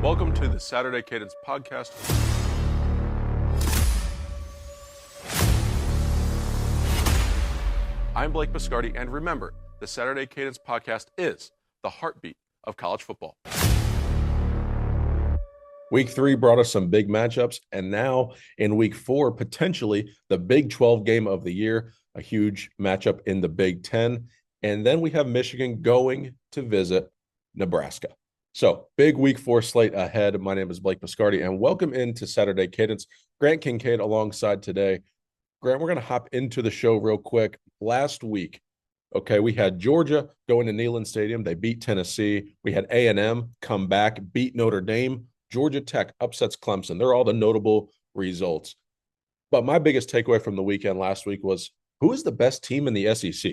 Welcome to the Saturday Cadence podcast. I'm Blake Biscardi, and remember, the Saturday Cadence podcast is the heartbeat of college football. Week 3 brought us some big matchups, and now in Week 4, potentially the Big 12 game of the year, a huge matchup in the Big 10, and then we have Michigan going to visit Nebraska. So, big Week 4 slate ahead. My name is Blake Biscardi, and welcome into Saturday Cadence. Grant Kincaid alongside today. Grant, we're going to hop into the show real quick. Last week, we had Georgia going to Neyland Stadium. They beat Tennessee. We had A&M come back, beat Notre Dame. Georgia Tech upsets Clemson. They're all the notable results. But my biggest takeaway from the weekend last week was, who is the best team in the SEC?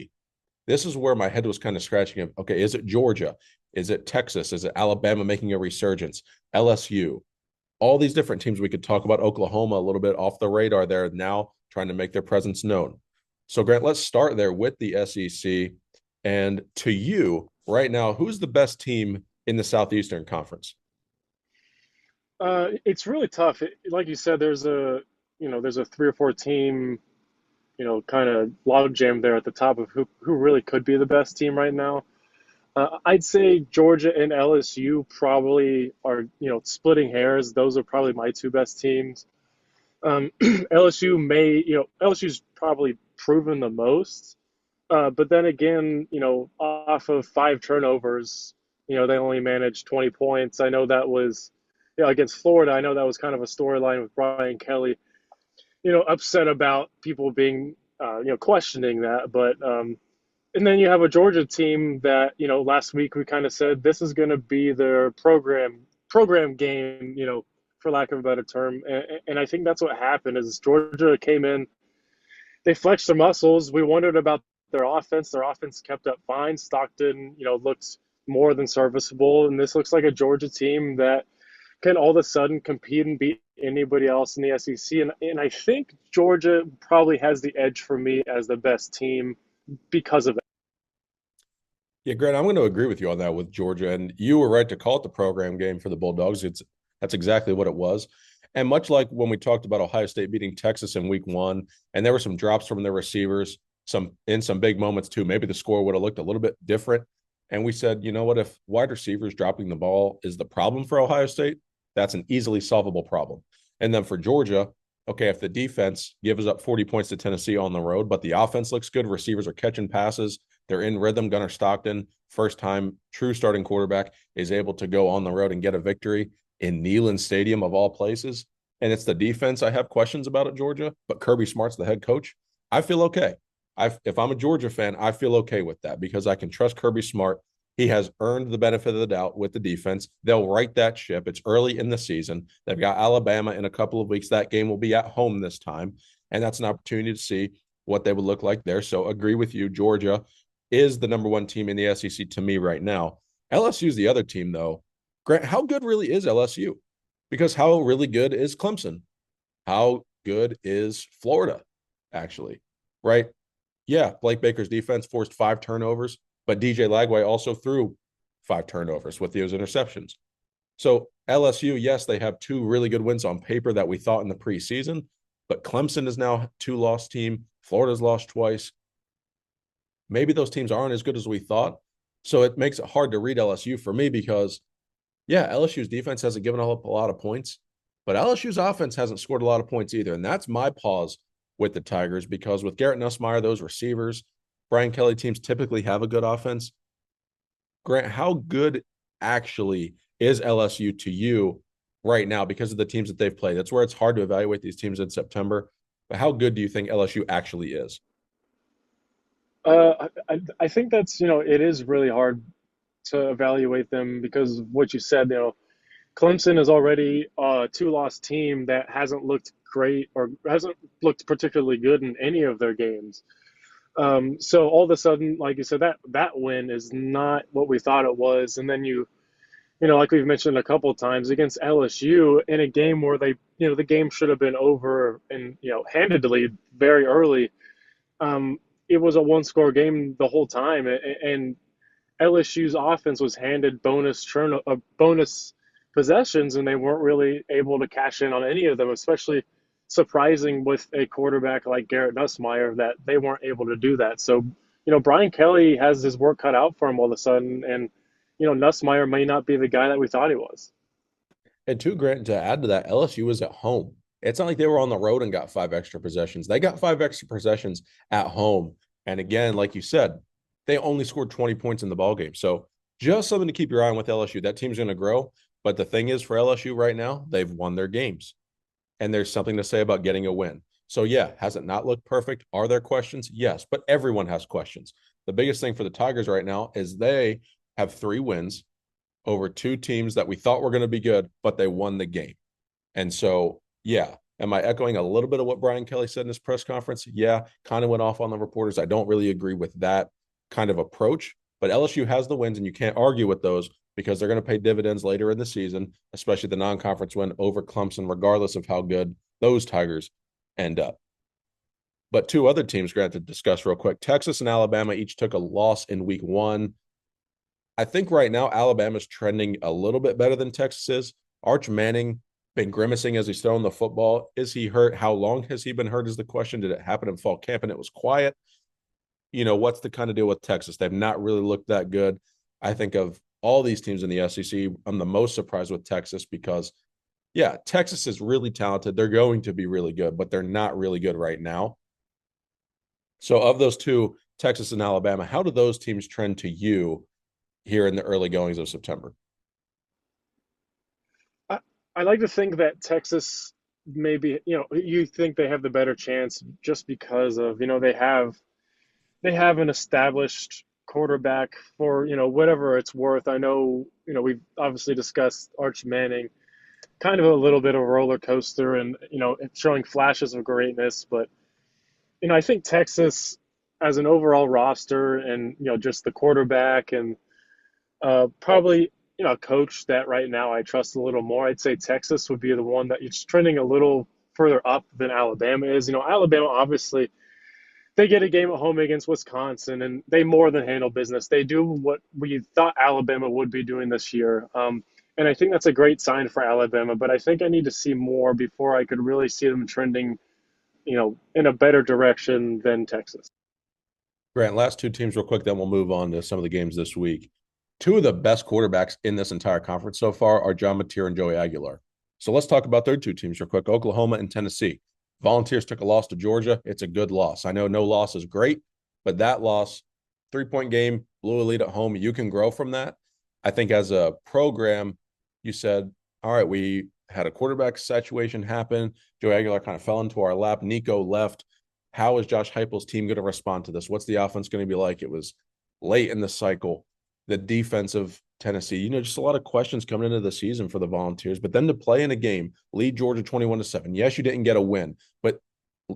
This is where my head was kind of scratching. Okay, is it Georgia? Is it Texas? Is it Alabama making a resurgence? LSU? All these different teams we could talk about. Oklahoma a little bit off the radar there now, trying to make their presence known. So, Grant, let's start there with the SEC. And to you, right now, who's the best team in the Southeastern Conference? It's really tough. Like you said, there's a 3 or 4 team, kind of logjam there at the top of who really could be the best team right now. I'd say Georgia and LSU probably are, splitting hairs. Those are probably my 2 best teams. LSU's probably proven the most. But then again, off of 5 turnovers, they only managed 20 points. I know that was, against Florida. I know that was kind of a storyline with Brian Kelly, upset about people being, questioning that. But, and then you have a Georgia team that, last week we kind of said this is going to be their program game, for lack of a better term. And I think that's what happened is Georgia came in, they flexed their muscles. We wondered about their offense. Their offense kept up fine. Stockton, looked more than serviceable. And this looks like a Georgia team that can all of a sudden compete and beat anybody else in the SEC. And I think Georgia probably has the edge for me as the best team because of that. Yeah, Grant, I'm going to agree with you on that with Georgia. And you were right to call it the program game for the Bulldogs. That's exactly what it was. And much like when we talked about Ohio State beating Texas in Week 1, and there were some drops from their receivers, some big moments too. Maybe the score would have looked a little bit different. And we said, you know what, if wide receivers dropping the ball is the problem for Ohio State, that's an easily solvable problem. And then for Georgia, okay, if the defense gives up 40 points to Tennessee on the road, but the offense looks good, receivers are catching passes, they're in rhythm. Gunnar Stockton, first time true starting quarterback, is able to go on the road and get a victory in Neyland Stadium of all places. And it's the defense I have questions about at Georgia, but Kirby Smart's the head coach. I feel okay. If I'm a Georgia fan, I feel okay with that because I can trust Kirby Smart. He has earned the benefit of the doubt with the defense. They'll right that ship. It's early in the season. They've got Alabama in a couple of weeks. That game will be at home this time, and that's an opportunity to see what they would look like there. So agree with you. Georgia is the number 1 team in the SEC to me right now. LSU is the other team, though. Grant, how good really is LSU? Because how really good is Clemson? How good is Florida, actually? Right? Yeah, Blake Baker's defense forced 5 turnovers. But DJ Lagway also threw 5 turnovers with those interceptions. So LSU, yes, they have 2 really good wins on paper that we thought in the preseason, but Clemson is now a 2-loss team. Florida's lost twice. Maybe those teams aren't as good as we thought. So it makes it hard to read LSU for me because, yeah, LSU's defense hasn't given up a lot of points, but LSU's offense hasn't scored a lot of points either. And that's my pause with the Tigers because with Garrett Nussmeier, those receivers, Brian Kelly teams typically have a good offense. Grant, how good actually is LSU to you right now because of the teams that they've played? That's where it's hard to evaluate these teams in September. But how good do you think LSU actually is? I think that's, it is really hard to evaluate them because of what you said, Clemson is already a 2-loss team that hasn't looked great or hasn't looked particularly good in any of their games. So all of a sudden, like you said, that win is not what we thought it was. And then like we've mentioned a couple of times against LSU in a game where the game should have been over and, handedly very early. It was a 1-score game the whole time. And LSU's offense was handed bonus possessions, and they weren't really able to cash in on any of them, especially surprising with a quarterback like Garrett Nussmeier that they weren't able to do that. So, Brian Kelly has his work cut out for him all of a sudden, and, Nussmeier may not be the guy that we thought he was. And two, Grant, to add to that, LSU was at home. It's not like they were on the road and got 5 extra possessions. They got 5 extra possessions at home. And again, like you said, they only scored 20 points in the ball game. So just something to keep your eye on with LSU. That team's going to grow. But the thing is, for LSU right now, they've won their games. And there's something to say about getting a win. So, yeah, has it not looked perfect? Are there questions? Yes, but everyone has questions. The biggest thing for the Tigers right now is they have 3 wins over 2 teams that we thought were going to be good, but they won the game. And so, yeah, am I echoing a little bit of what Brian Kelly said in his press conference? Yeah, kind of went off on the reporters. I don't really agree with that kind of approach, but LSU has the wins, and you can't argue with those because they're going to pay dividends later in the season, especially the non-conference win over Clemson, regardless of how good those Tigers end up. But 2 other teams, Grant, to discuss real quick. Texas and Alabama each took a loss in week 1. I think right now Alabama's trending a little bit better than Texas is. Arch Manning been grimacing as he's throwing the football. Is he hurt? How long has he been hurt is the question. Did it happen in fall camp and it was quiet? What's the kind of deal with Texas? They've not really looked that good. I think of all these teams in the SEC, I'm the most surprised with Texas because, yeah, Texas is really talented. They're going to be really good, but they're not really good right now. So of those 2, Texas and Alabama, how do those teams trend to you here in the early goings of September? I, I like to think that Texas maybe, you think they have the better chance just because of, they have an established quarterback for, whatever it's worth. I know, we've obviously discussed Arch Manning, kind of a little bit of a roller coaster and, showing flashes of greatness, but I think Texas as an overall roster and, just the quarterback and probably, a coach that right now I trust a little more. I'd say Texas would be the one that it's trending a little further up than Alabama is. Alabama obviously they get a game at home against Wisconsin, and they more than handle business. They do what we thought Alabama would be doing this year. And I think that's a great sign for Alabama, but I think I need to see more before I could really see them trending, in a better direction than Texas. Grant, last 2 teams real quick, then we'll move on to some of the games this week. 2 of the best quarterbacks in this entire conference so far are John Mateer and Joey Aguilar. So let's talk about their 2 teams real quick, Oklahoma and Tennessee. Volunteers took a loss to Georgia. It's a good loss. I know no loss is great, but that loss, 3-point game, blew a lead at home. You can grow from that. I think as a program, you said, all right, we had a quarterback situation happen. Joey Aguilar kind of fell into our lap. Nico left. How is Josh Heupel's team going to respond to this? What's the offense going to be like? It was late in the cycle. The defense of Tennessee, just a lot of questions coming into the season for the Volunteers. But then to play in a game, lead Georgia 21-7. Yes, you didn't get a win, but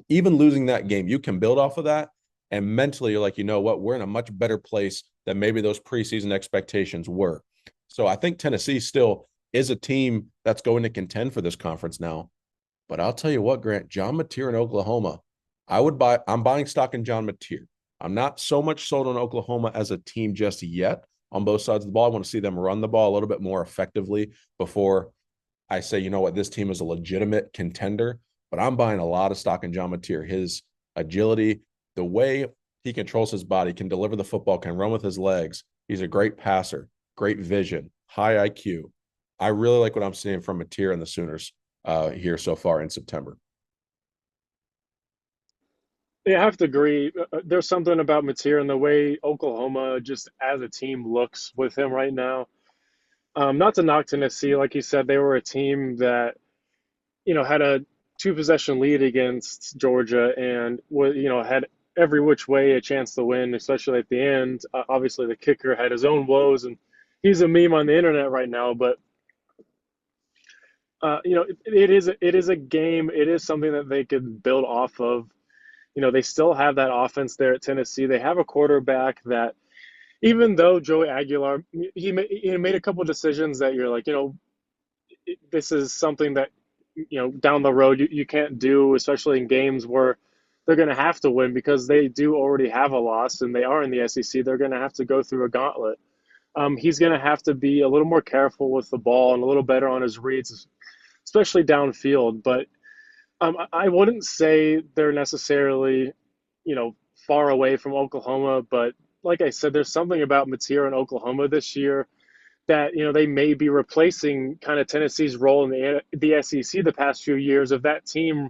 even losing that game, you can build off of that. And mentally, you're like, you know what? We're in a much better place than maybe those preseason expectations were. So I think Tennessee still is a team that's going to contend for this conference now. But I'll tell you what, Grant, John Mateer in Oklahoma, I'm buying stock in John Mateer. I'm not so much sold on Oklahoma as a team just yet on both sides of the ball. I want to see them run the ball a little bit more effectively before I say, you know what, this team is a legitimate contender. But I'm buying a lot of stock in John Mateer. His agility, the way he controls his body, can deliver the football, can run with his legs. He's a great passer, great vision, high IQ. I really like what I'm seeing from Mateer and the Sooners here so far in September. Yeah, I have to agree. There's something about Mateer and the way Oklahoma just as a team looks with him right now. Not to knock Tennessee, like you said, they were a team that had a 2 possession lead against Georgia and had every which way a chance to win, especially at the end. Obviously, the kicker had his own woes, and he's a meme on the internet right now. But it is a game. It is something that they could build off of. They still have that offense there at Tennessee. They have a quarterback that, even though Joey Aguilar, he made a couple decisions that you're like, this is something that, down the road you can't do, especially in games where they're going to have to win because they do already have a loss and they are in the SEC. They're going to have to go through a gauntlet. he's going to have to be a little more careful with the ball and a little better on his reads, especially downfield. But I wouldn't say they're necessarily, far away from Oklahoma. But like I said, there's something about Mateer in Oklahoma this year that they may be replacing kind of Tennessee's role in the SEC the past few years of that team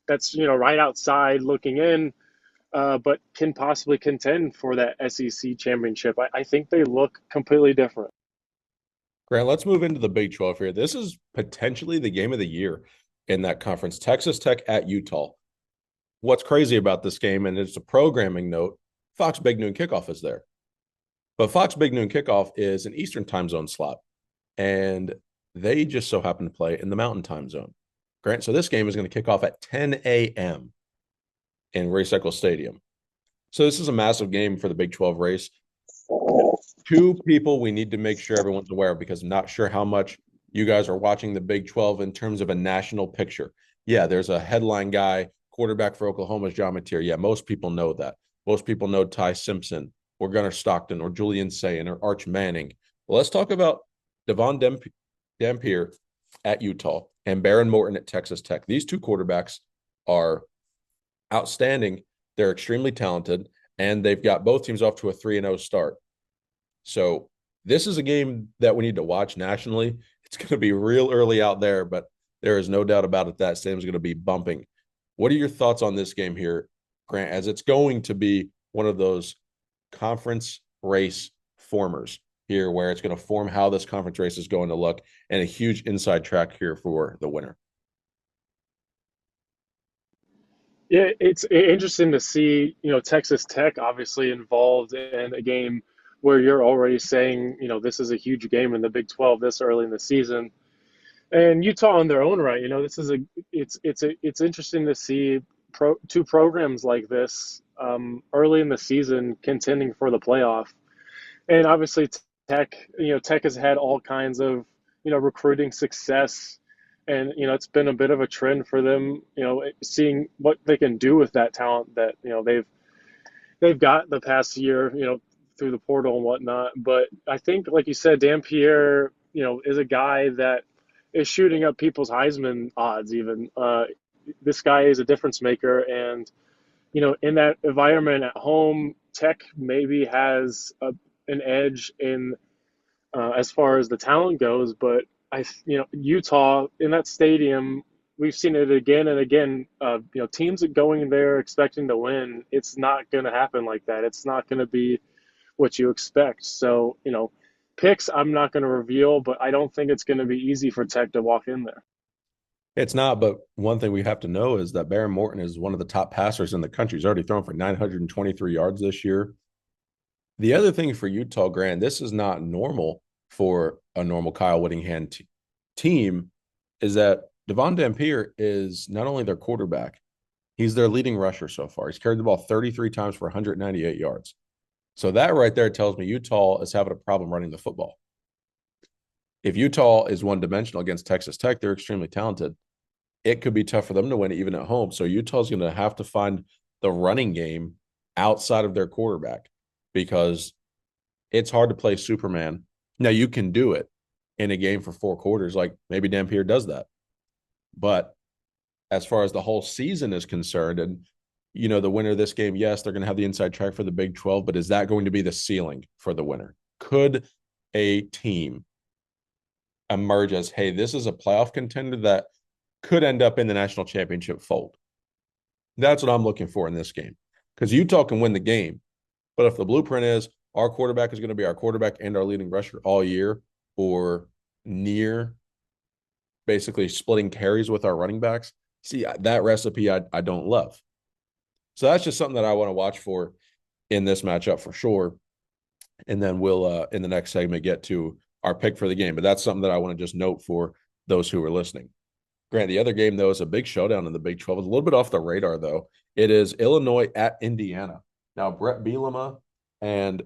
that's right outside looking in, but can possibly contend for that SEC championship. I think they look completely different. Grant, let's move into the Big 12 here. This is potentially the game of the year in that conference. Texas Tech at Utah. What's crazy about this game, and it's a programming note, Fox Big Noon Kickoff is there. But Fox Big Noon Kickoff is an Eastern time zone slot, and they just so happen to play in the Mountain time zone. Grant, so this game is going to kick off at 10 a.m. in Race Eccles Stadium. So this is a massive game for the Big 12 race. Two people we need to make sure everyone's aware of, because I'm not sure how much you guys are watching the Big 12 in terms of a national picture. Yeah, there's a headline guy, quarterback for Oklahoma's John Mateer. Yeah, most people know that. Most people know Ty Simpson or Gunnar Stockton or Julian Sayin or Arch Manning. Well, let's talk about Devon Dampier at Utah and Baron Morton at Texas Tech. These two quarterbacks are outstanding. They're extremely talented, and they've got both teams off to a 3-0 start. So this is a game that we need to watch nationally. It's going to be real early out there, but there is no doubt about it that stadium's going to be bumping. What are your thoughts on this game here, Grant, as it's going to be one of those conference race formers here, where it's going to form how this conference race is going to look, and a huge inside track here for the winner? Yeah, it's interesting to see, Texas Tech obviously involved in a game where you're already saying, this is a huge game in the Big 12 this early in the season. And Utah on their own right, this is it's interesting to see two programs like this early in the season contending for the playoff. And obviously Tech has had all kinds of, recruiting success, and it's been a bit of a trend for them, seeing what they can do with that talent that they've got the past year, through the portal and whatnot. But I think, like you said, Dampier, is a guy that is shooting up people's Heisman odds. Even this guy is a difference maker, and in that environment at home, Tech maybe has an edge in as far as the talent goes. But Utah in that stadium, we've seen it again and again. Teams that going there expecting to win, it's not going to happen like that. It's not going to be what you expect. So, picks I'm not going to reveal, but I don't think it's going to be easy for Tech to walk in there. It's not, but one thing we have to know is that Baron Morton is one of the top passers in the country. He's already thrown for 923 yards this year. The other thing for Utah, Grant, this is not normal for a normal Kyle Whittingham team, is that Devon Dampier is not only their quarterback, he's their leading rusher so far. He's carried the ball 33 times for 198 yards. So that right there tells me Utah is having a problem running the football. If Utah is one-dimensional against Texas Tech, they're extremely talented. It could be tough for them to win even at home. So Utah's going to have to find the running game outside of their quarterback, because it's hard to play Superman. Now, you can do it in a game for 4 quarters, like maybe Dampier does that. But as far as the whole season is concerned, and the winner of this game, yes, they're going to have the inside track for the Big 12, but is that going to be the ceiling for the winner? Could a team emerge as, hey, this is a playoff contender that could end up in the national championship fold? That's what I'm looking for in this game, because Utah can win the game. But if the blueprint is our quarterback is going to be our quarterback and our leading rusher all year, or near basically splitting carries with our running backs, see, that recipe I don't love. So that's just something that I want to watch for in this matchup for sure. And then we'll, in the next segment, get to our pick for the game. But that's something that I want to just note for those who are listening. Grant, the other game, though, is a big showdown in the Big 12. It's a little bit off the radar, though. It is Illinois at Indiana. Now, Brett Bielema and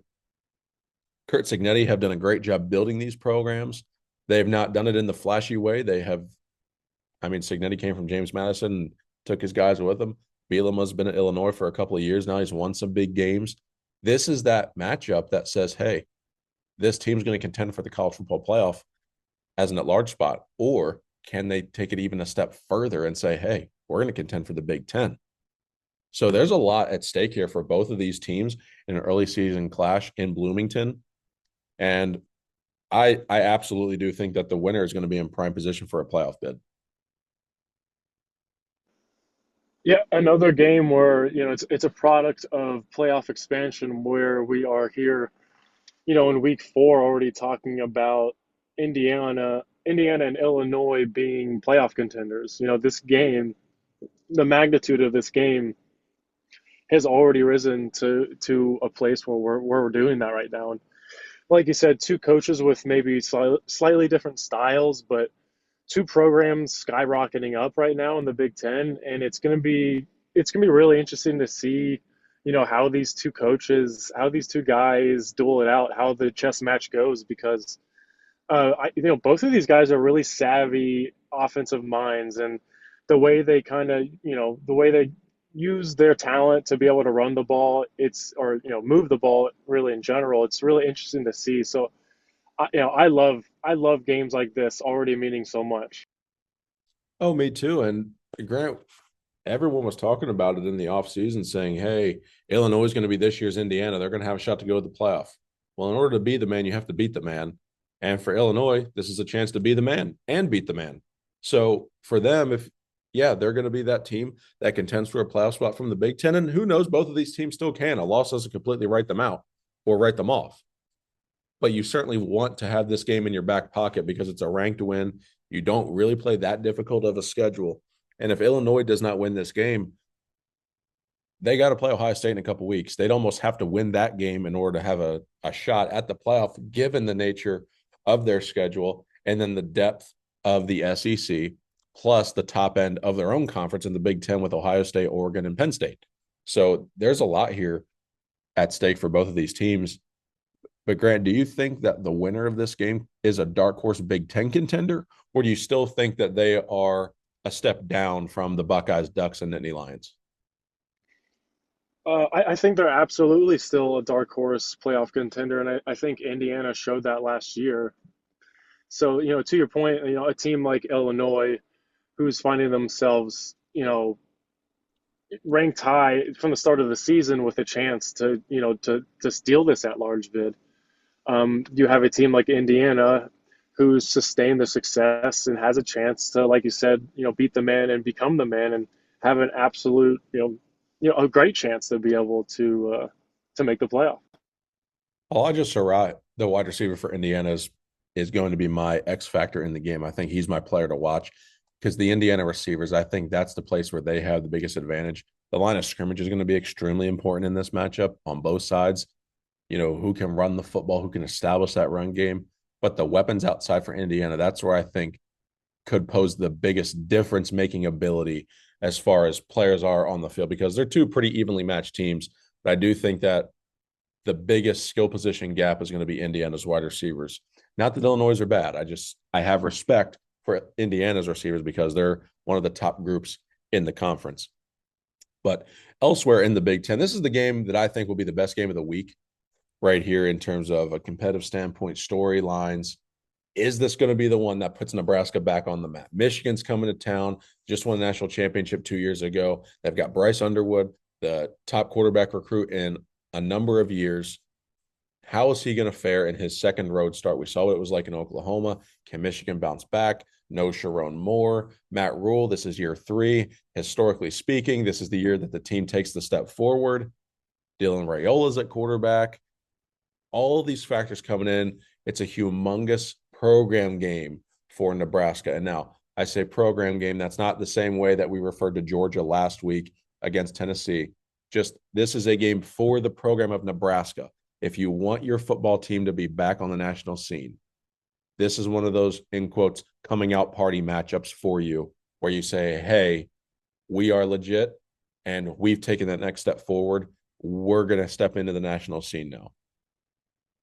Kurt Cignetti have done a great job building these programs. They have not done it in the flashy way. Cignetti came from James Madison and took his guys with him. Bielema's been at Illinois for a couple of years now. He's won some big games. This is that matchup that says, hey, this team's going to contend for the college football playoff as an at-large spot, or can they take it even a step further and say, hey, we're going to contend for the Big Ten? So there's a lot at stake here for both of these teams in an early season clash in Bloomington. And I absolutely do think that the winner is going to be in prime position for a playoff bid. Yeah, another game where, it's a product of playoff expansion where we are here, in week 4 already talking about Indiana and Illinois being playoff contenders. This game, the magnitude of this game has already risen to a place where we're doing that right now. And like you said, two coaches with maybe slightly different styles, but two programs skyrocketing up right now in the Big Ten, and it's gonna be really interesting to see, how these two guys duel it out, how the chess match goes, because both of these guys are really savvy offensive minds, and the way they use their talent to be able to run the ball, move the ball really in general. It's really interesting to see. So, I love games like this already meaning so much. Oh, me too. And Grant, everyone was talking about it in the offseason saying, hey, Illinois is going to be this year's Indiana. They're going to have a shot to go to the playoff. Well, in order to be the man, you have to beat the man. And for Illinois, this is a chance to be the man and beat the man. So for them, yeah, they're going to be that team that contends for a playoff spot from the Big Ten. And who knows, both of these teams still can. A loss doesn't completely write them out or write them off. But you certainly want to have this game in your back pocket because it's a ranked win. You don't really play that difficult of a schedule. And if Illinois does not win this game, they got to play Ohio State in a couple weeks. They'd almost have to win that game in order to have a shot at the playoff, given the nature of their schedule and then the depth of the SEC, plus the top end of their own conference in the Big Ten with Ohio State, Oregon, and Penn State. So there's a lot here at stake for both of these teams. But Grant, do you think that the winner of this game is a dark horse Big Ten contender, or do you still think that they are a step down from the Buckeyes, Ducks, and Nittany Lions? I think they're absolutely still a dark horse playoff contender, and I think Indiana showed that last year. So, to your point, a team like Illinois, who's finding themselves, ranked high from the start of the season with a chance to steal this at large bid. You have a team like Indiana who's sustained the success and has a chance to, like you said, beat the man and become the man and have an absolute, a great chance to be able to make the playoff. Elijah Surratt, the wide receiver for Indiana, is going to be my X factor in the game. I think he's my player to watch because the Indiana receivers, I think that's the place where they have the biggest advantage. The line of scrimmage is going to be extremely important in this matchup on both sides. Who can run the football, who can establish that run game. But the weapons outside for Indiana, that's where I think could pose the biggest difference making ability as far as players are on the field because they're two pretty evenly matched teams. But I do think that the biggest skill position gap is going to be Indiana's wide receivers. Not that Illinois are bad. I have respect for Indiana's receivers because they're one of the top groups in the conference. But elsewhere in the Big Ten, this is the game that I think will be the best game of the week right here in terms of a competitive standpoint, storylines. Is this going to be the one that puts Nebraska back on the map? Michigan's coming to town, just won the national championship 2 years ago. They've got Bryce Underwood, the top quarterback recruit in a number of years. How is he going to fare in his second road start? We saw what it was like in Oklahoma. Can Michigan bounce back? No Sharon Moore. Matt Rhule, this is year 3. Historically speaking, this is the year that the team takes the step forward. Dylan Raiola's at quarterback. All of these factors coming in. It's a humongous program game for Nebraska. And now I say program game. That's not the same way that we referred to Georgia last week against Tennessee. Just this is a game for the program of Nebraska. If you want your football team to be back on the national scene, this is one of those, in quotes, coming out party matchups for you where you say, hey, we are legit and we've taken that next step forward. We're going to step into the national scene now.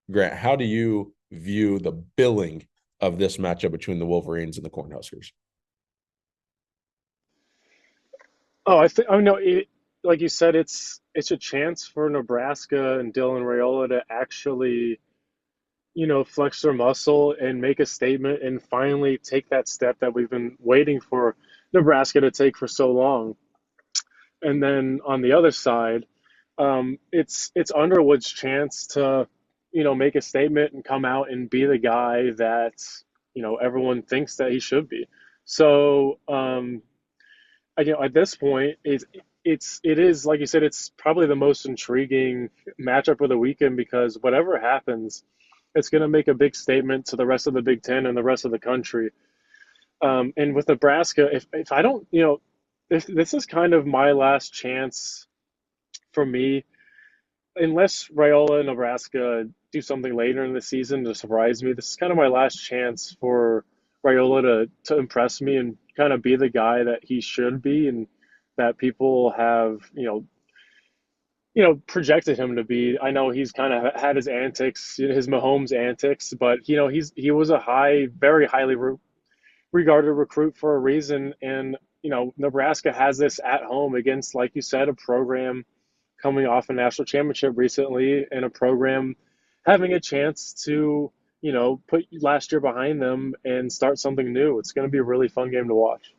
Grant, how do you view the billing of this matchup between the Wolverines and the Cornhuskers? Oh, I know. Like you said, it's a chance for Nebraska and Dylan Raiola to actually, flex their muscle and make a statement and finally take that step that we've been waiting for Nebraska to take for so long. And then on the other side, it's Underwood's chance to, make a statement and come out and be the guy that, everyone thinks that he should be. So, at this point, it is like you said, it's probably the most intriguing matchup of the weekend because whatever happens, it's going to make a big statement to the rest of the Big Ten and the rest of the country. And with Nebraska, if I don't, if this is kind of my last chance for me, unless Raiola and Nebraska do something later in the season to surprise me, this is kind of my last chance for Raiola to impress me and kind of be the guy that he should be and that people have, projected him to be. I know he's kind of had his antics, his Mahomes antics, but he was a very highly regarded recruit for a reason. And Nebraska has this at home against, like you said, a program coming off a national championship recently and a program having a chance to put last year behind them and start something new. It's going to be a really fun game to watch.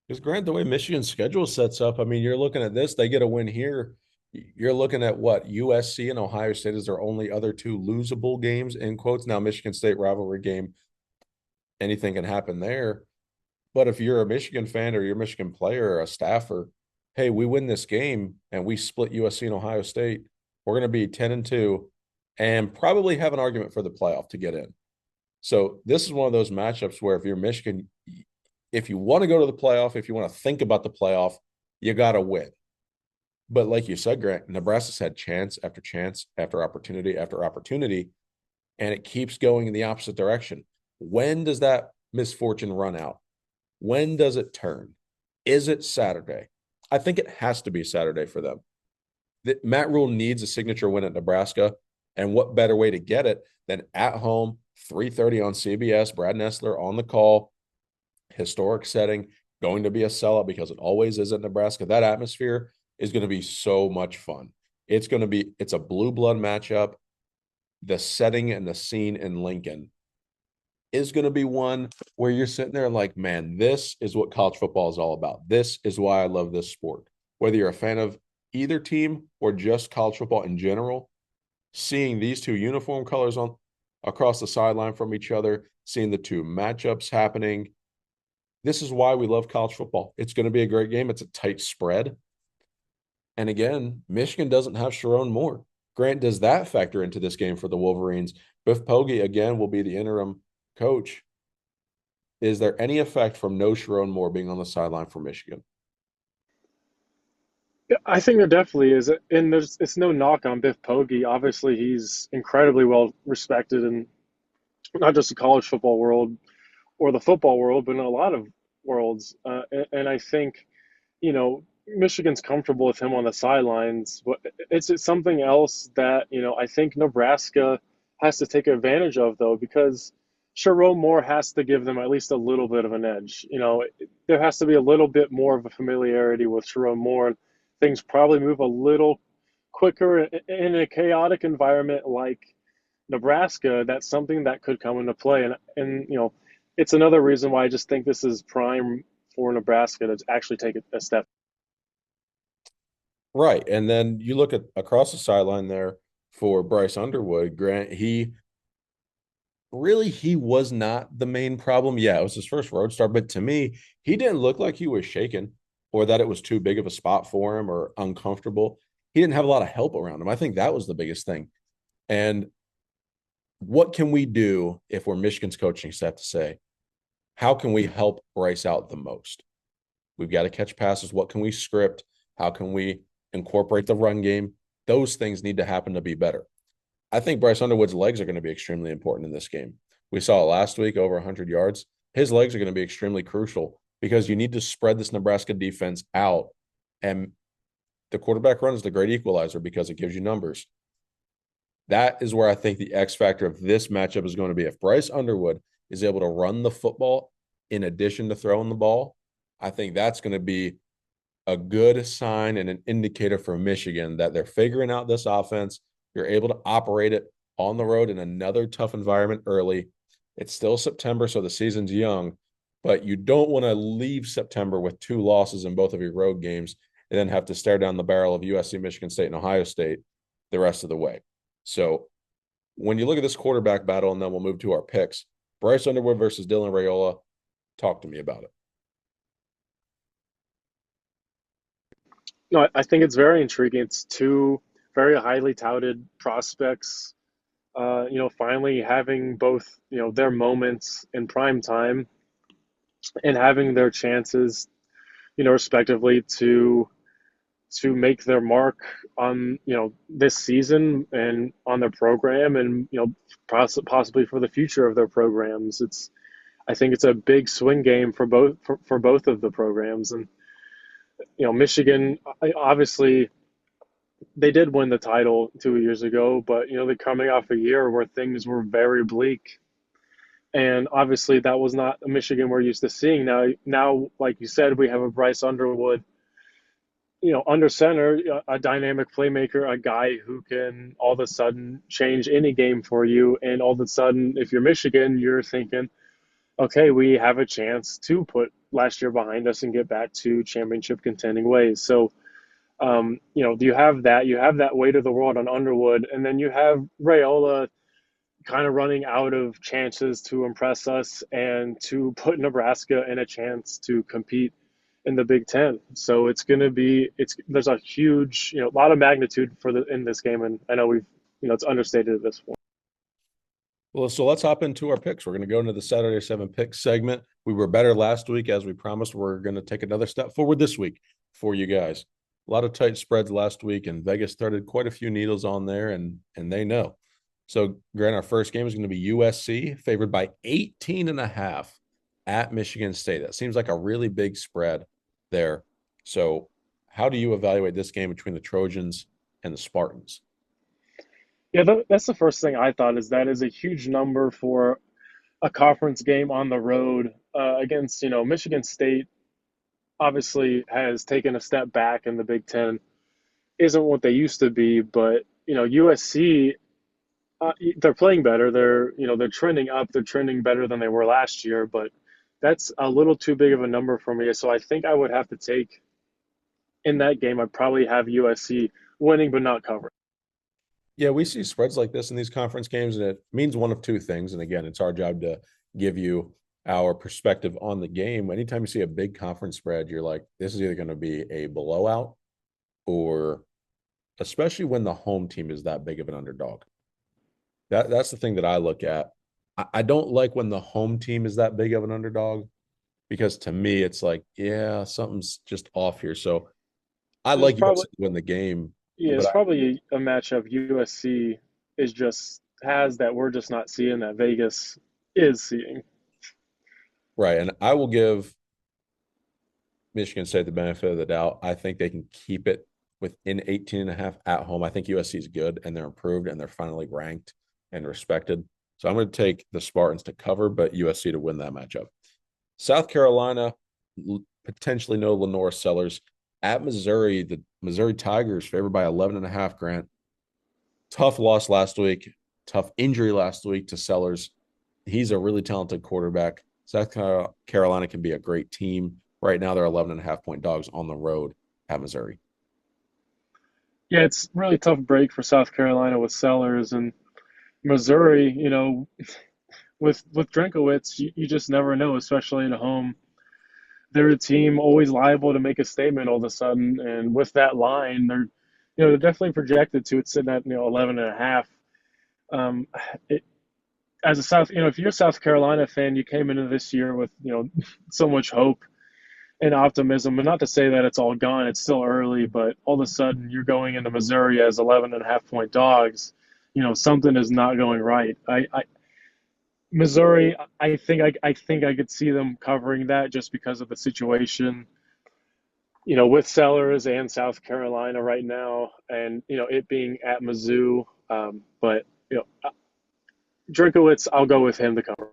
Because Grant, the way Michigan's schedule sets up, I mean, you're looking at this, they get a win here. You're looking at what USC and Ohio State is their only other two losable games in quotes. Now, Michigan State rivalry game, anything can happen there. But if you're a Michigan fan or you're a Michigan player or a staffer, hey, we win this game and we split USC and Ohio State, we're going to be 10-2 and probably have an argument for the playoff to get in. So this is one of those matchups where if you're Michigan, if you want to go to the playoff, if you want to think about the playoff, you got to win. But like you said, Grant, Nebraska's had chance after chance after opportunity after opportunity, and it keeps going in the opposite direction. When does that misfortune run out? When does it turn? Is it Saturday? I think it has to be Saturday for them. Matt Rhule needs a signature win at Nebraska, and what better way to get it than at home, 3:30 on CBS, Brad Nessler on the call, historic setting, going to be a sellout because it always is at Nebraska. That atmosphere is going to be so much fun. It's a blue blood matchup. The setting and the scene in Lincoln is going to be one where you're sitting there like, man, this is what college football is all about. This is why I love this sport. Whether you're a fan of either team or just college football in general, seeing these two uniform colors on across the sideline from each other, seeing the two matchups happening. This is why we love college football. It's going to be a great game. It's a tight spread. And again, Michigan doesn't have Sharon Moore. Grant, does that factor into this game for the Wolverines? Biff Poggi, again, will be the interim coach. Is there any effect from no Sharon Moore being on the sideline for Michigan? Yeah, I think there definitely is, and it's no knock on Biff Poggi. Obviously, he's incredibly well respected in not just the college football world or the football world, but in a lot of worlds. And I think Michigan's comfortable with him on the sidelines. But it's something else that I think Nebraska has to take advantage of though, because Sharon Moore has to give them at least a little bit of an edge. There has to be a little bit more of a familiarity with Sharon Moore, and things probably move a little quicker in a chaotic environment like Nebraska. That's something that could come into play, and it's another reason why I just think this is prime for Nebraska to actually take a step. Right. And then you look at across the sideline there for Bryce Underwood, Grant, he was not the main problem. Yeah, it was his first road start, but to me, he didn't look like he was shaken or that it was too big of a spot for him or uncomfortable. He didn't have a lot of help around him. I think that was the biggest thing. And what can we do if we're Michigan's coaching staff to say, how can we help Bryce out the most? We've got to catch passes. What can we script? How can we incorporate the run game? Those things need to happen to be better. I think Bryce Underwood's legs are going to be extremely important in this game. We saw it last week, over 100 yards. His legs are going to be extremely crucial because you need to spread this Nebraska defense out. And the quarterback run is the great equalizer because it gives you numbers. That is where I think the X factor of this matchup is going to be. If Bryce Underwood is able to run the football in addition to throwing the ball, I think that's going to be a good sign and an indicator for Michigan that they're figuring out this offense. You're able to operate it on the road in another tough environment early. It's still September, so the season's young, but you don't want to leave September with 2 losses in both of your road games and then have to stare down the barrel of USC, Michigan State, and Ohio State the rest of the way. So when you look at this quarterback battle, and then we'll move to our picks, Bryce Underwood versus Dylan Raiola, talk to me about it. No, I think it's very intriguing. It's two very highly touted prospects, finally having both, their moments in prime time and having their chances, respectively to make their mark on, this season and on their program and, possibly for the future of their programs. I think it's a big swing game for both of the programs. And, Michigan, obviously they did win the title 2 years ago, but they're coming off a year where things were very bleak, and obviously that was not a Michigan we're used to seeing. Now, like you said, we have a Bryce Underwood, under center, a dynamic playmaker, a guy who can all of a sudden change any game for you. And all of a sudden, if you're Michigan, you're thinking, okay, we have a chance to put last year behind us and get back to championship contending ways. So you have that weight of the world on Underwood, and then you have Rayola kind of running out of chances to impress us and to put Nebraska in a chance to compete in the Big Ten. So there's a huge, lot of magnitude in this game, and I know it's understated at this point. Well, so let's hop into our picks. We're going to go into the Saturday 7 picks segment. We were better last week, as we promised. We're going to take another step forward this week for you guys. A lot of tight spreads last week, and Vegas started quite a few needles on there, and they know. So, Grant, our first game is going to be USC, favored by 18.5 at Michigan State. That seems like a really big spread there. So, how do you evaluate this game between the Trojans and the Spartans? Yeah, that's the first thing I thought, is that is a huge number for a conference game on the road against, Michigan State. Obviously has taken a step back in the Big Ten, isn't what they used to be, but USC, they're playing better. They're trending up. They're trending better than they were last year, but that's a little too big of a number for me. So I think I would have to take, in that game, I'd probably have USC winning but not covering. Yeah, we see spreads like this in these conference games, and it means one of two things. And again, it's our job to give you our perspective on the game. Anytime you see a big conference spread, you're like, this is either going to be a blowout, or especially when the home team is that big of an underdog. That's the thing that I look at. I don't like when the home team is that big of an underdog, because to me, it's like, yeah, something's just off here. So I There's like USC probably to win the game. Yeah, it's probably a matchup USC has that we're just not seeing, that Vegas is seeing. Right. And I will give Michigan State the benefit of the doubt. I think they can keep it within 18.5 at home. I think USC is good, and they're improved, and they're finally ranked and respected. So I'm going to take the Spartans to cover, but USC to win that matchup. South Carolina, potentially no Lenore Sellers. At Missouri, the Missouri Tigers favored by 11.5, Grant. Tough loss last week. Tough injury last week to Sellers. He's a really talented quarterback. South Carolina can be a great team. Right now, they're 11.5-point dogs on the road at Missouri. Yeah, it's really tough break for South Carolina with Sellers, and Missouri, with Drinkowitz, you just never know, especially at home. They're a team always liable to make a statement all of a sudden, and with that line, they're definitely projected to. It's sitting at 11.5. Um, it, as a if you're a South Carolina fan, you came into this year with so much hope and optimism, and not to say that it's all gone. It's still early, but all of a sudden you're going into Missouri as 11.5-point dogs. Something is not going right. Missouri, I think I could see them covering that just because of the situation, with Sellers and South Carolina right now, and it being at Mizzou. But Drinkowitz, I'll go with him to cover.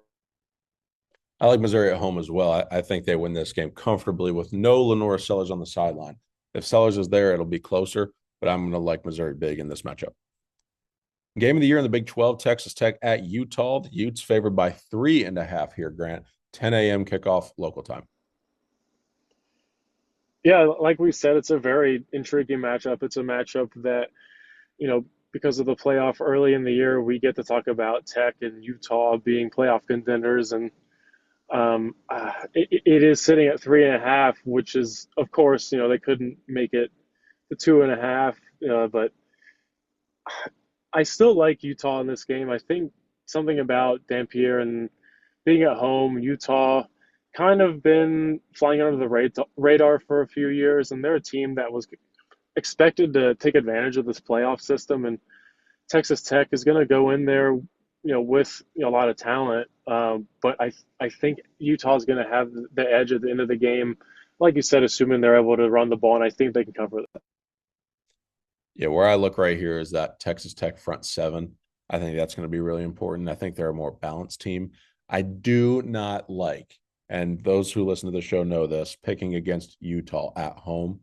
I like Missouri at home as well. I think they win this game comfortably with no Lenore Sellers on the sideline. If Sellers is there, it'll be closer, but I'm going to like Missouri big in this matchup. Game of the year in the Big 12, Texas Tech at Utah. The Utes favored by 3.5 here, Grant. 10 a.m. kickoff local time. Yeah, like we said, it's a very intriguing matchup. It's a matchup that, you know, because of the playoff early in the year, we get to talk about Tech and Utah being playoff contenders, and it is sitting at 3.5, which is, of course, they couldn't make it to 2.5, but I still like Utah in this game. I think something about Dampier and being at home, Utah kind of been flying under the radar for a few years, and they're a team that was expected to take advantage of this playoff system. And Texas Tech is going to go in there, with a lot of talent. But I think Utah is going to have the edge at the end of the game, like you said, assuming they're able to run the ball, and I think they can cover that. Yeah, where I look right here is that Texas Tech front seven. I think that's going to be really important. I think they're a more balanced team. I do not like, and those who listen to the show know this, picking against Utah at home.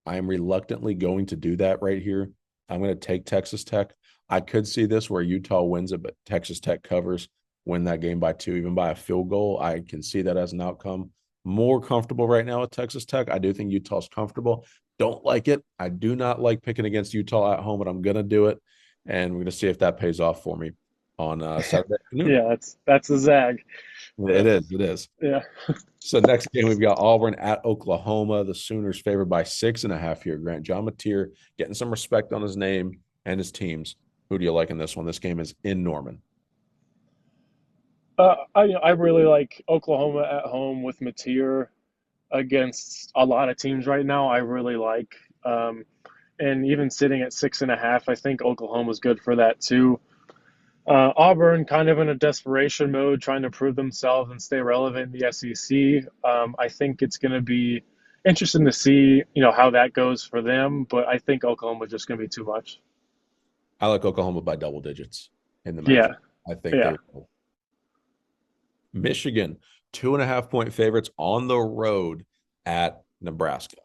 I am reluctantly going to do that right here. I'm going to take Texas Tech. I could see this where Utah wins it, but Texas Tech covers, win that game by 2, even by a field goal. I can see that as an outcome. More comfortable right now with Texas Tech. I do think Utah's comfortable. Don't like it. I do not like picking against Utah at home, but I'm going to do it. And we're going to see if that pays off for me on Saturday afternoon. Yeah, that's a zag. It is. It is. Yeah. So next game, we've got Auburn at Oklahoma. The Sooners favored by 6.5 here. Grant, John Mateer getting some respect on his name and his teams. Who do you like in this one? This game is in Norman. I really like Oklahoma at home with Mateer against a lot of teams right now. I really like, and even sitting at 6.5, I think Oklahoma's good for that too. Auburn kind of in a desperation mode, trying to prove themselves and stay relevant in the SEC. I think it's going to be interesting to see, how that goes for them. But I think Oklahoma's just going to be too much. I like Oklahoma by double digits in the matchup. Yeah, I think they yeah. will. Michigan, 2.5 point favorites on the road at Nebraska.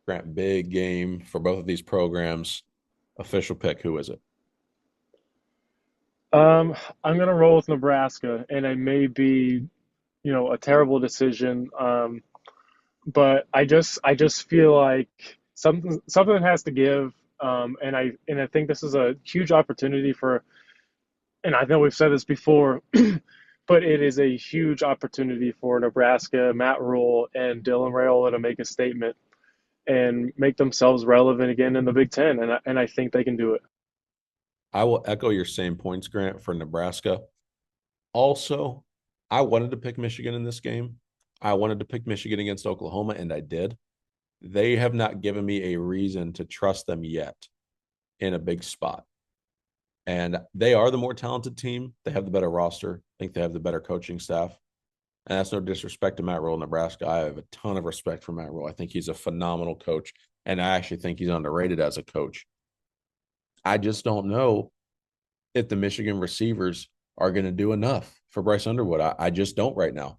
Grant, big game for both of these programs. Official pick, who is it? I'm going to roll with Nebraska, and it may be, a terrible decision. But I just feel like something has to give. And I think this is a huge opportunity for, and I know we've said this before, but it is a huge opportunity for Nebraska, Matt Rhule, and Dylan Raiola to make a statement and make themselves relevant again in the Big Ten, and I think they can do it. I will echo your same points, Grant, for Nebraska. Also, I wanted to pick Michigan in this game. I wanted to pick Michigan against Oklahoma, and I did. They have not given me a reason to trust them yet in a big spot. And they are the more talented team. They have the better roster. I think they have the better coaching staff. And that's no disrespect to Matt Rhule, Nebraska. I have a ton of respect for Matt Rhule. I think he's a phenomenal coach. And I actually think he's underrated as a coach. I just don't know if the Michigan receivers are going to do enough for Bryce Underwood. I just don't right now.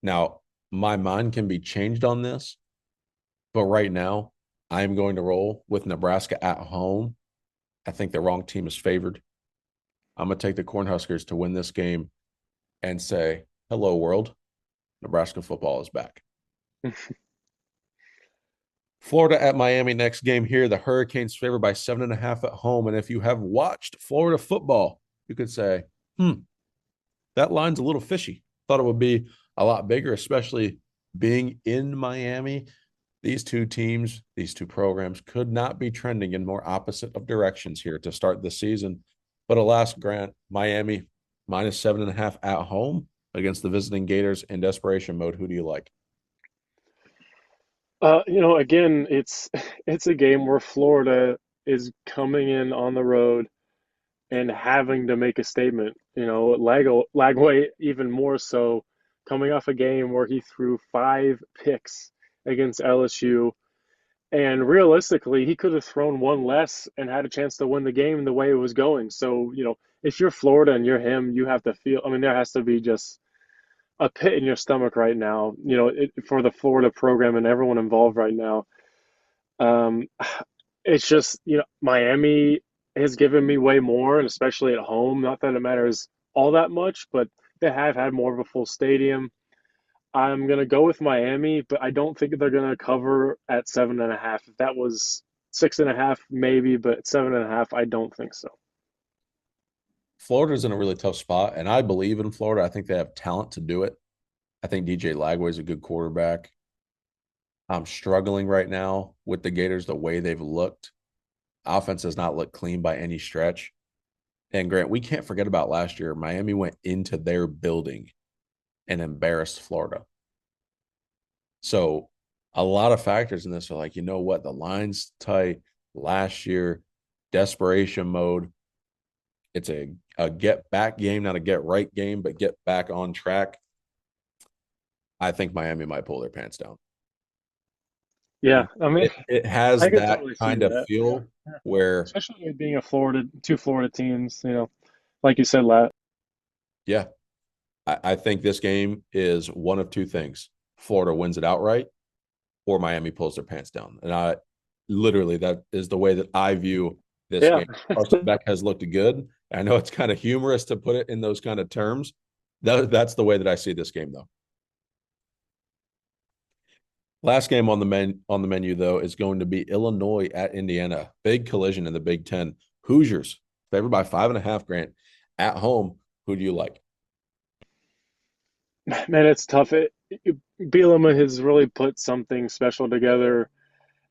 Now, my mind can be changed on this, but right now, I am going to roll with Nebraska at home. I think the wrong team is favored. I'm going to take the Cornhuskers to win this game and say, hello, world. Nebraska football is back. Florida at Miami next game here. The Hurricanes favored by 7.5 at home. And if you have watched Florida football, you could say, that line's a little fishy. Thought it would be a lot bigger, especially being in Miami. These two teams, these two programs could not be trending in more opposite of directions here to start the season. But alas, Grant, Miami minus 7.5 at home against the visiting Gators in desperation mode. Who do you like? Again, it's a game where Florida is coming in on the road and having to make a statement. Lagway even more so, coming off a game where he threw 5 picks against LSU, and realistically, he could have thrown one less and had a chance to win the game the way it was going. So, if you're Florida and you're him, you have to feel. I mean, there has to be just a pit in your stomach right now. For the Florida program and everyone involved right now. Um, it's just, Miami. has given me way more, and especially at home. Not that it matters all that much, but they have had more of a full stadium. I'm gonna go with Miami, but I don't think they're gonna cover at 7.5. If that was 6.5, maybe, but 7.5, I don't think so. Florida's in a really tough spot, and I believe in Florida. I think they have talent to do it. I think DJ Lagway is a good quarterback. I'm struggling right now with the Gators the way they've looked. Offense does not look clean by any stretch. And Grant, we can't forget about last year. Miami went into their building and embarrassed Florida. So a lot of factors in this are like, you know what? The line's tight last year, desperation mode. It's a get back game, not a get right game, but get back on track. I think Miami might pull their pants down. Yeah, I mean, It has I could that totally see kind of that. feel where, Especially it being a Florida, two Florida teams, like you said, last. yeah, I think this game is one of two things. Florida wins it outright or Miami pulls their pants down. And I literally, that is the way that I view this Yeah. game. Carson Beck has looked good. I know it's kind of humorous to put it in those kind of terms. That's the way that I see this game, though. Last game on the menu though is going to be Illinois at Indiana. Big collision in the Big Ten. Hoosiers favored by 5.5. Grant at home. Who do you like? Man, it's tough. Bielema has really put something special together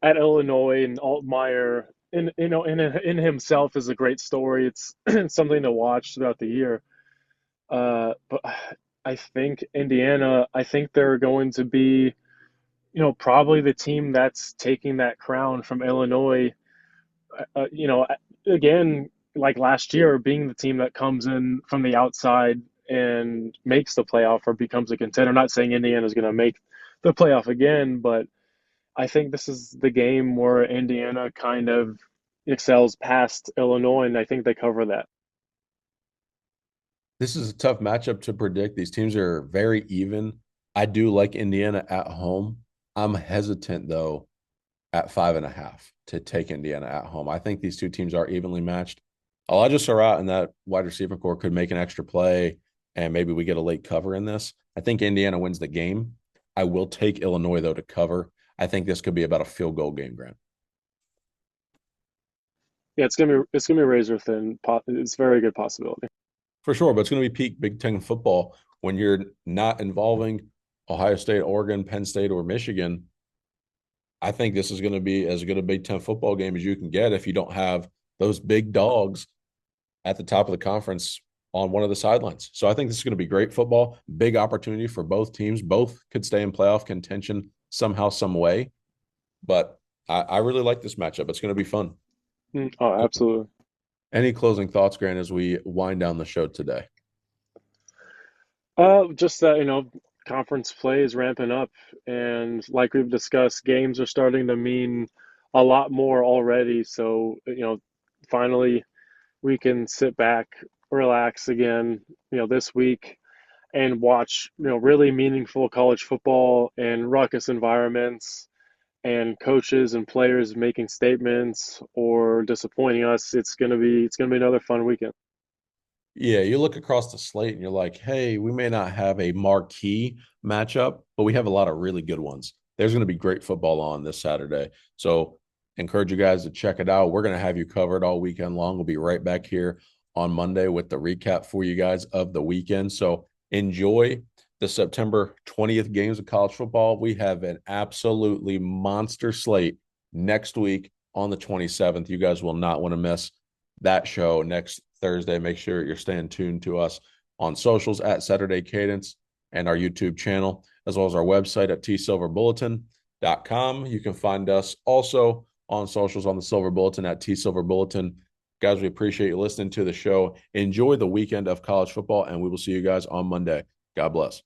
at Illinois, and Altmaier, in himself is a great story. It's something to watch throughout the year. But I think Indiana. I think they're going to be, probably the team that's taking that crown from Illinois. You know, again, like last year, being the team that comes in from the outside and makes the playoff or becomes a contender. Not saying Indiana's going to make the playoff again, but I think this is the game where Indiana kind of excels past Illinois, and I think they cover that. This is a tough matchup to predict. These teams are very even. I do like Indiana at home. I'm hesitant though at 5.5 to take Indiana at home. I think these two teams are evenly matched. Elijah Surratt and that wide receiver core could make an extra play, and maybe we get a late cover in this. I think Indiana wins the game. I will take Illinois, though, to cover. I think this could be about a field goal game, Grant. Yeah, it's gonna be razor thin. It's a very good possibility. For sure, but it's going to be peak Big Ten football when you're not involving Ohio State, Oregon, Penn State, or Michigan. I think this is going to be as good a Big Ten football game as you can get if you don't have those big dogs at the top of the conference on one of the sidelines. So I think this is going to be great football, big opportunity for both teams. Both could stay in playoff contention somehow, some way. But I really like this matchup. It's going to be fun. Oh, absolutely. Any closing thoughts, Grant, as we wind down the show today? Just that, conference play is ramping up, and like we've discussed, games are starting to mean a lot more already. So, finally we can sit back, relax again, this week and watch, really meaningful college football and ruckus environments and coaches and players making statements or disappointing us. It's gonna be another fun weekend. Yeah, you look across the slate and you're like, hey, we may not have a marquee matchup, but we have a lot of really good ones. There's going to be great football on this Saturday. So encourage you guys to check it out. We're going to have you covered all weekend long. We'll be right back here on Monday with the recap for you guys of the weekend. So enjoy the September 20th games of college football. We have an absolutely monster slate next week on the 27th. You guys will not want to miss that show next Thursday. Make sure you're staying tuned to us on socials at Saturday Cadence and our YouTube channel, as well as our website at tsilverbulletin.com. You can find us also on socials on the Silver Bulletin at tsilverbulletin. Guys, we appreciate you listening to the show. Enjoy the weekend of college football, and we will see you guys on Monday. God bless.